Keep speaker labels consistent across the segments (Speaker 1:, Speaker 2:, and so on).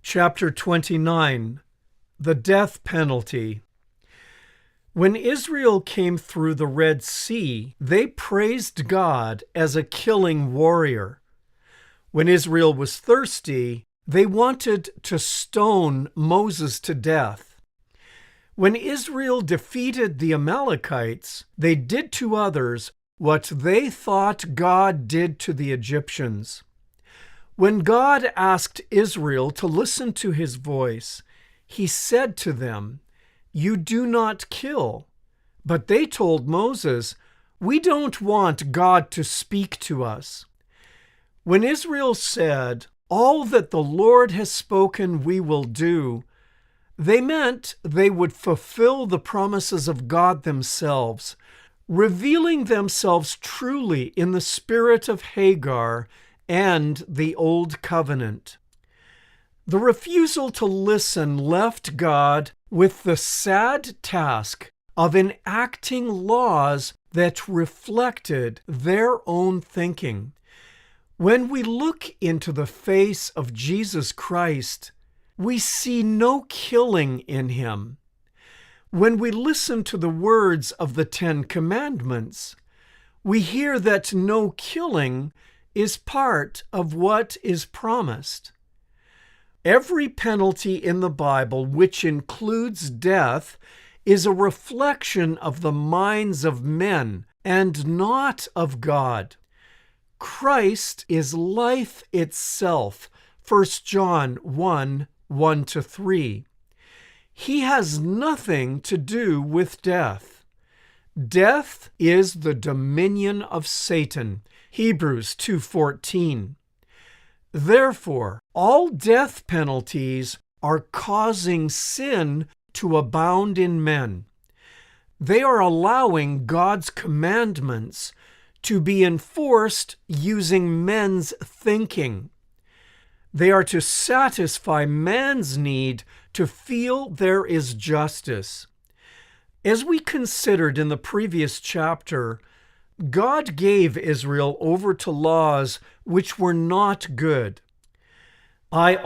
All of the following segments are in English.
Speaker 1: Chapter 29, The Death Penalty. When Israel came through the Red Sea, they praised God as a killing warrior. When Israel was thirsty, they wanted to stone Moses to death. When Israel defeated the Amalekites, they did to others what they thought God did to the Egyptians. When God asked Israel to listen to his voice, he said to them, "You do not kill." But they told Moses, "We don't want God to speak to us." When Israel said, "All that the Lord has spoken we will do," they meant they would fulfill the promises of God themselves, revealing themselves truly in the spirit of Hagar and the Old Covenant. The refusal to listen left God with the sad task of enacting laws that reflected their own thinking. When we look into the face of Jesus Christ, we see no killing in him. When we listen to the words of the Ten Commandments, we hear that no killing is part of what is promised. Every penalty in the Bible, which includes death, is a reflection of the minds of men and not of God. Christ is life itself, 1 John 1:1-3. He has nothing to do with death. Death is the dominion of Satan, Hebrews 2:14. Therefore, all death penalties are causing sin to abound in men. They are allowing God's commandments to be enforced using men's thinking. They are to satisfy man's need to feel there is justice. As we considered in the previous chapter, God gave Israel over to laws which were not good. I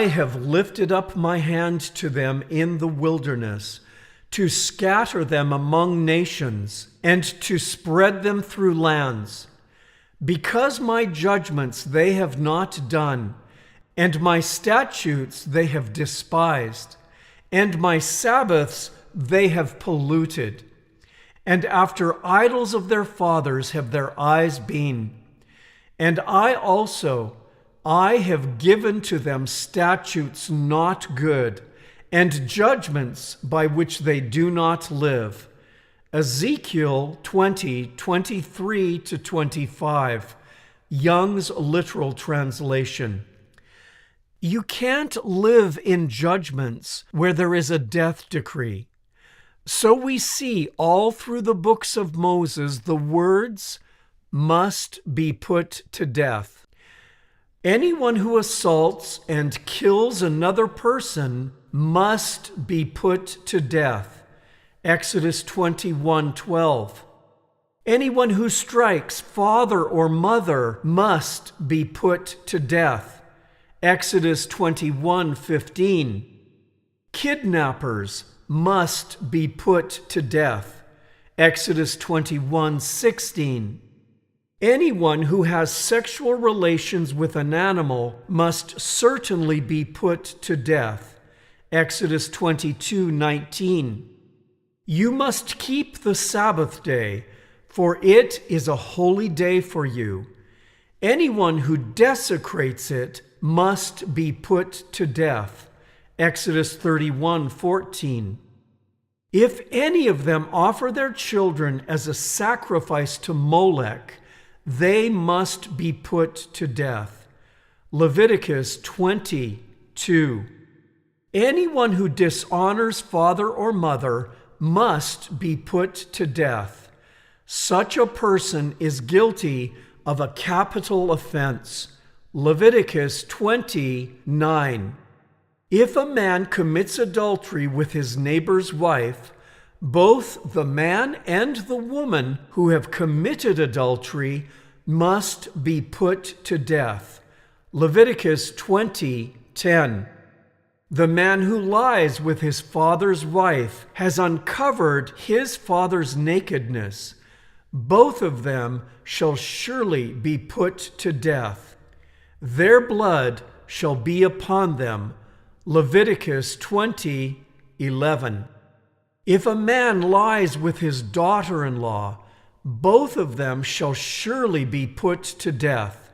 Speaker 1: have lifted up my hand to them in the wilderness, to scatter them among nations, and to spread them through lands. Because my judgments they have not done, and my statutes they have despised, and my Sabbaths they have polluted. And after idols of their fathers have their eyes been. And I have given to them statutes not good, and judgments by which they do not live. Ezekiel 20:23-25, Young's literal translation. You can't live in judgments where there is a death decree. So we see all through the books of Moses the words, "must be put to death." Anyone who assaults and kills another person must be put to death. Exodus 21:12. Anyone who strikes father or mother must be put to death. Exodus 21:15. Kidnappers must be put to death. Exodus 21:16. Anyone who has sexual relations with an animal must certainly be put to death. Exodus 22:19. You must keep the Sabbath day, for it is a holy day for you. Anyone who desecrates it must be put to death. Exodus 31:14. If any of them offer their children as a sacrifice to Molech, they must be put to death. Leviticus 20:2. Anyone who dishonors father or mother must be put to death. Such a person is guilty of a capital offense. Leviticus 20:9. If a man commits adultery with his neighbor's wife, both the man and the woman who have committed adultery must be put to death. Leviticus 20:10. The man who lies with his father's wife has uncovered his father's nakedness. Both of them shall surely be put to death. Their blood shall be upon them. Leviticus 20:11. If a man lies with his daughter-in-law, both of them shall surely be put to death.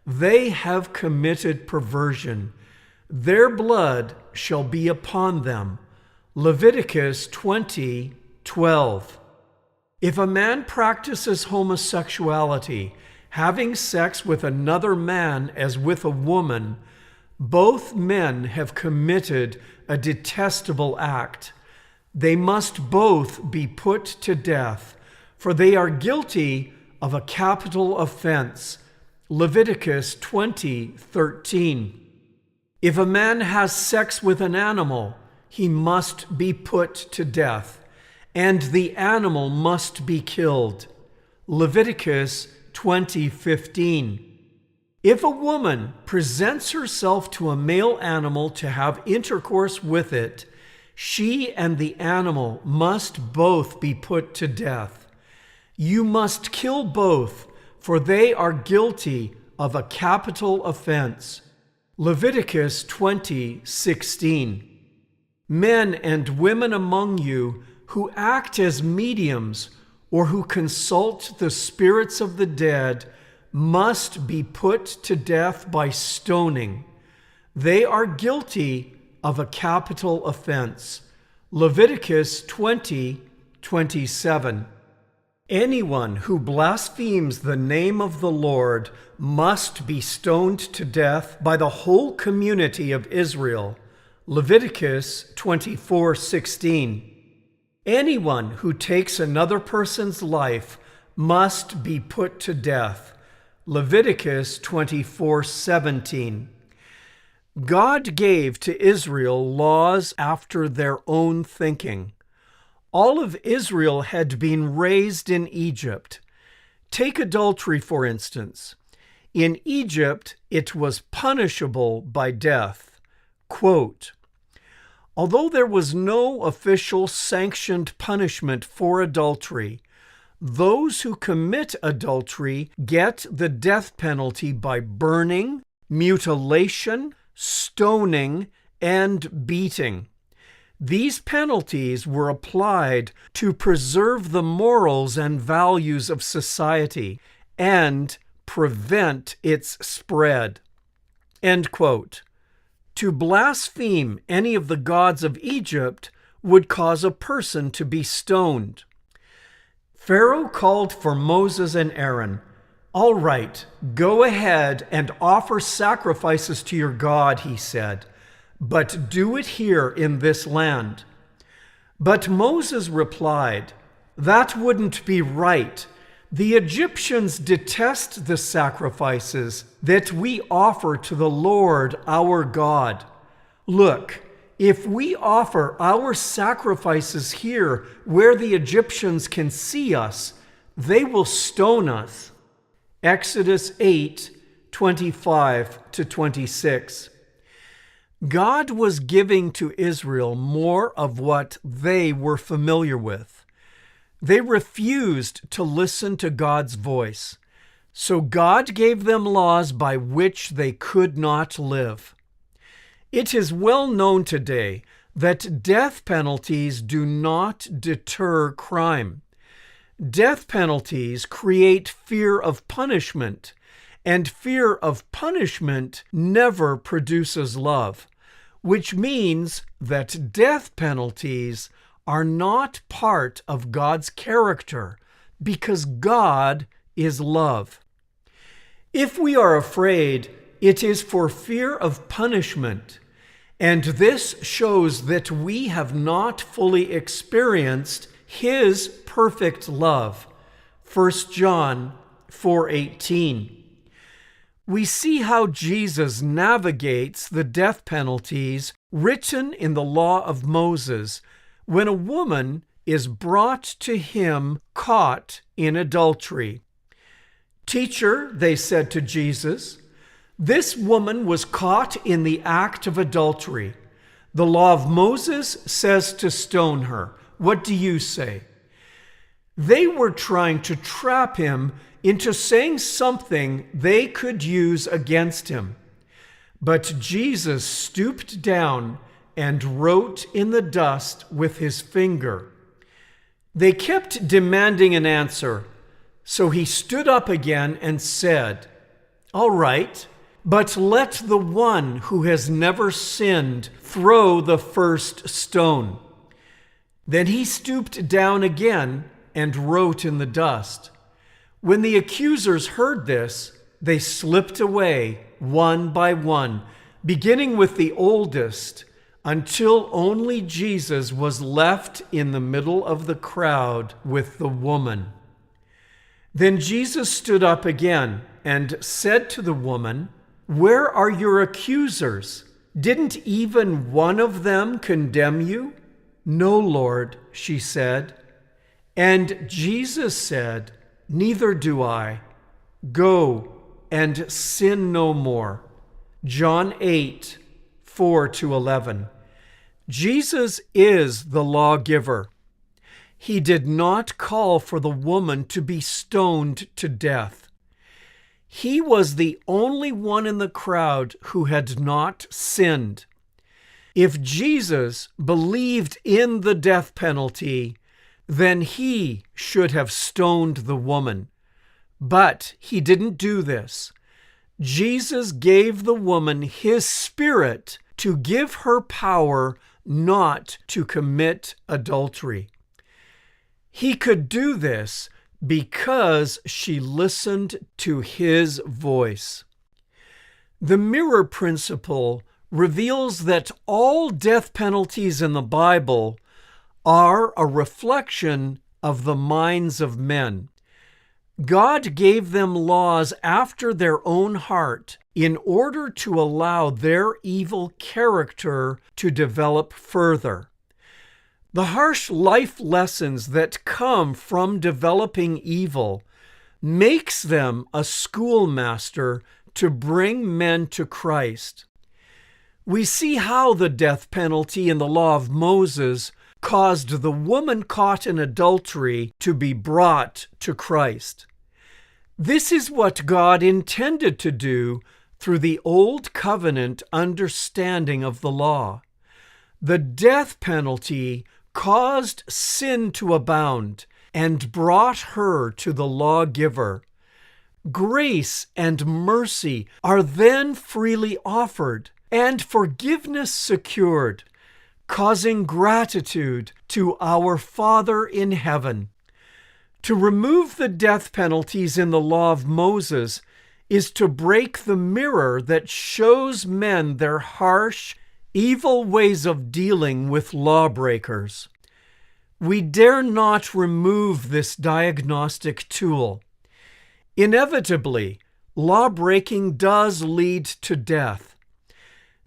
Speaker 1: They have committed perversion. Their blood shall be upon them. Leviticus 20:12. If a man practices homosexuality, having sex with another man as with a woman, both men have committed a detestable act. They must both be put to death, for they are guilty of a capital offense. Leviticus 20:13. If a man has sex with an animal, he must be put to death, and the animal must be killed. Leviticus 20:15. If a woman presents herself to a male animal to have intercourse with it, she and the animal must both be put to death. You must kill both, for they are guilty of a capital offense. Leviticus 20:16. Men and women among you who act as mediums or who consult the spirits of the dead must be put to death by stoning. They are guilty of a capital offense. Leviticus 20:27. Anyone who blasphemes the name of the Lord must be stoned to death by the whole community of Israel. Leviticus 24:16. Anyone who takes another person's life must be put to death. Leviticus 24:17. God gave to Israel laws after their own thinking. All of Israel had been raised in Egypt. Take adultery, for instance. In Egypt, it was punishable by death. Quote, although there was no official sanctioned punishment for adultery, those who commit adultery get the death penalty by burning, mutilation, stoning, and beating. These penalties were applied to preserve the morals and values of society and prevent its spread. End quote. To blaspheme any of the gods of Egypt would cause a person to be stoned. Pharaoh called for Moses and Aaron. All right, go ahead and offer sacrifices to your God, he said, but do it here in this land. But Moses replied, that wouldn't be right. The Egyptians detest the sacrifices that we offer to the Lord our God. Look, if we offer our sacrifices here where the Egyptians can see us, they will stone us. Exodus 8:25-26. God was giving to Israel more of what they were familiar with. They refused to listen to God's voice, so God gave them laws by which they could not live. It is well known today that death penalties do not deter crime. Death penalties create fear of punishment, and fear of punishment never produces love, which means that death penalties are not part of God's character because God is love. If we are afraid, it is for fear of punishment, and this shows that we have not fully experienced His perfect love. 1 John 4:18. We see how Jesus navigates the death penalties written in the law of Moses when a woman is brought to him caught in adultery. Teacher, they said to Jesus, This woman was caught in the act of adultery. The law of Moses says to stone her. What do you say? They were trying to trap him into saying something they could use against him. But Jesus stooped down and wrote in the dust with his finger. They kept demanding an answer, so he stood up again and said, "All right, but let the one who has never sinned throw the first stone." Then he stooped down again and wrote in the dust. When the accusers heard this, they slipped away one by one, beginning with the oldest, until only Jesus was left in the middle of the crowd with the woman. Then Jesus stood up again and said to the woman, "Where are your accusers? Didn't even one of them condemn you?" "No, Lord," she said. And Jesus said, "Neither do I. Go and sin no more." John 8, 4-11. Jesus is the lawgiver. He did not call for the woman to be stoned to death. He was the only one in the crowd who had not sinned. If Jesus believed in the death penalty, then he should have stoned the woman. But he didn't do this. Jesus gave the woman his Spirit to give her power not to commit adultery. He could do this because she listened to his voice. The Mirror principle reveals that all death penalties in the Bible are a reflection of the minds of men. God gave them laws after their own heart in order to allow their evil character to develop further. The harsh life lessons that come from developing evil makes them a schoolmaster to bring men to Christ. We see how the death penalty in the law of Moses caused the woman caught in adultery to be brought to Christ. This is what God intended to do through the Old Covenant understanding of the law. The death penalty caused sin to abound and brought her to the lawgiver. Grace and mercy are then freely offered and forgiveness secured, causing gratitude to our Father in heaven. To remove the death penalties in the law of Moses is to break the mirror that shows men their harsh, evil ways of dealing with lawbreakers. We dare not remove this diagnostic tool. Inevitably, lawbreaking does lead to death.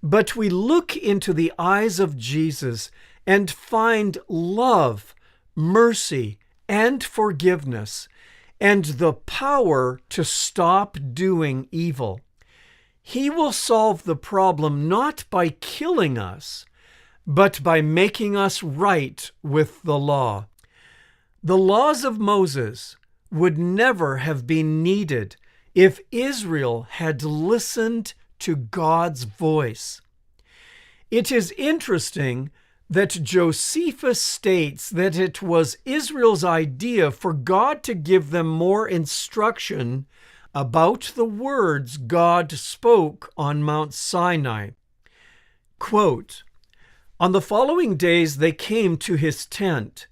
Speaker 1: But we look into the eyes of Jesus and find love, mercy, and forgiveness, and the power to stop doing evil. He will solve the problem not by killing us, but by making us right with the law. The laws of Moses would never have been needed if Israel had listened to God's voice. It is interesting that Josephus states that it was Israel's idea for God to give them more instruction about the words God spoke on Mount Sinai. Quote, "On the following days they came to his tent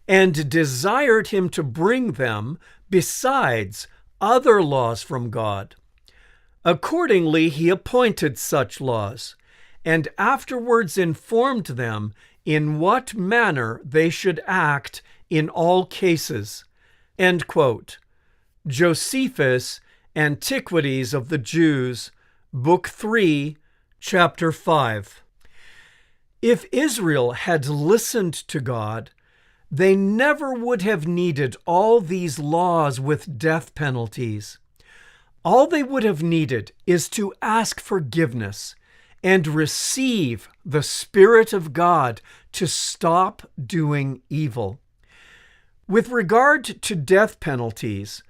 Speaker 1: and desired him to bring them, besides, other laws from God. Accordingly he appointed such laws, and afterwards informed them in what manner they should act in all cases." End quote. Josephus, Antiquities of the Jews, Book 3, Chapter 5. If Israel had listened to God, they never would have needed all these laws with death penalties. All they would have needed is to ask forgiveness and receive the Spirit of God to stop doing evil. With regard to death penalties,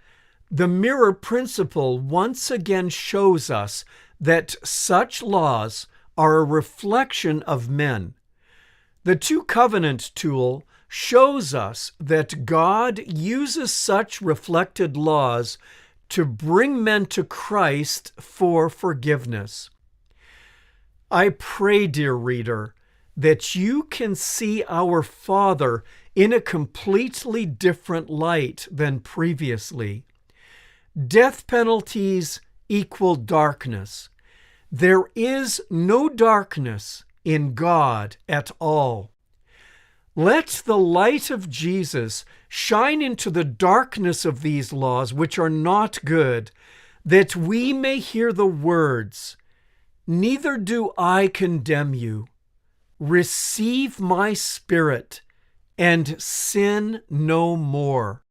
Speaker 1: the Mirror principle once again shows us that such laws are a reflection of men. The Two Covenant tool shows us that God uses such reflected laws to bring men to Christ for forgiveness. I pray, dear reader, that you can see our Father in a completely different light than previously. Death penalties equal darkness. There is no darkness in God at all. Let the light of Jesus shine into the darkness of these laws, which are not good, that we may hear the words, "Neither do I condemn you. Receive my Spirit and sin no more."